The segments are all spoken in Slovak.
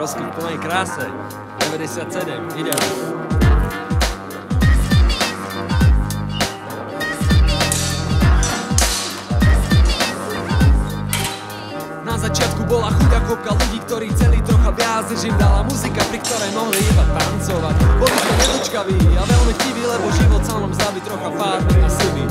Rozky v plnej kráse. 97, idem. Na začiatku bola chuďa kopka ľudí, ktorí chceli trocha viac, než im dala muzika, pri ktorej mohli iba tancovať. Boli sme nedočkaví a veľmi chtiví, lebo život sa nám zdaví trocha farbný a sivý.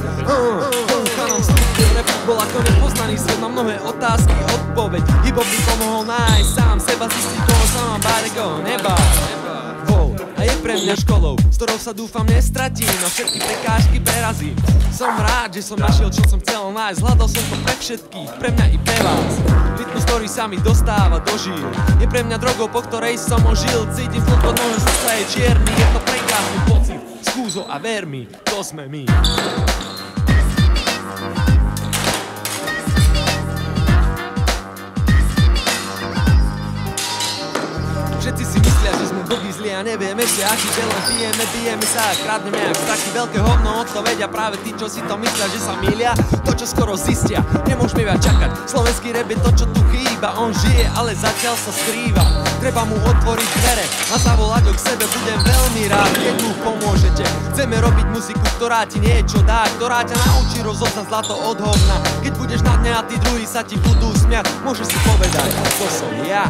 Chanom vstupil rap, bol ako nepoznaný svet, má mnohé otázky, odpoveď. Hip-hop mi pomohol nájsť sám seba, zistiť koho sa mám báť, koho nebáť. A je pre mňa školou, s ktorou sa dúfam nestratím a všetky prekážky prerazím. Som rád, že som našiel, čo som chcel nájsť, hľadal som to pre všetkých, pre mňa i pre vás. Rytmus, ktorý sa mi dostáva do žíl, je pre mňa drogou, po ktorej som ožil. Cítim flot pod môjho srdca je čierny, je to prekrásny pocit. Skúzo a ver mi, to sme my. Všetci si myslia, že sme blbí zlí a nevieme, že aký, že len bijeme sa a kradneme jak taký veľké hovno, to vedia práve tí, čo si to myslia, že sa mýlia, to čo skoro zistia, nemôžeme viac čakať. Slovenský rap je to, čo tu chýba, on žije, ale zatiaľ sa skrýva. Treba mu otvoriť dvere a zavolať ho k sebe, budem veľmi rád, keď mu pomôžete. Chceme robiť muziku, ktorá ti niečo dá, ktorá ťa naučí rozoznať zlato od hovna. Keď budeš na dne a tí druhí sa ti budú smiať, môžeš si povedať, to som ja.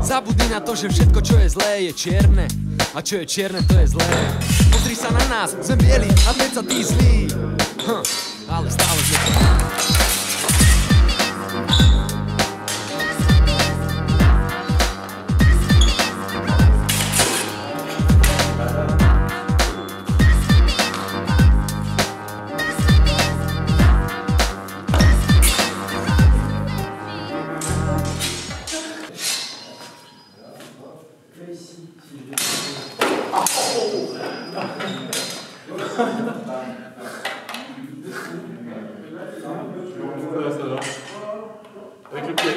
Zabudni na to, že všetko, čo je zlé, je čierne. A čo je čierne, to je zlé. Pozri sa na nás, sme bieli a predsa tí zlí. Ale stále sme to. Avec le pied.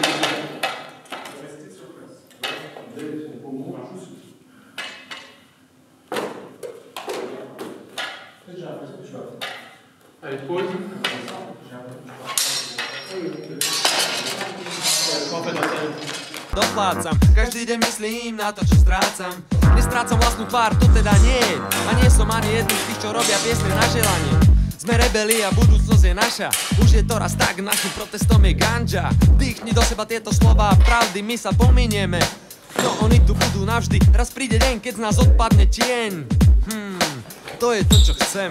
Allez, pause. Doplácam, každý deň myslím na to, čo strácam. Nestrácam vlastnú tvár, to teda nie. A nie som ani jedný z tých, čo robia piesne na želanie. Sme rebeli a budúcnosť je naša. Už je to raz tak, našim protestom je ganja. Dýchni do seba tieto slová pravdy, my sa pominieme. No oni tu budú navždy. Raz príde deň, keď z nás odpadne tieň. To je to, čo chcem.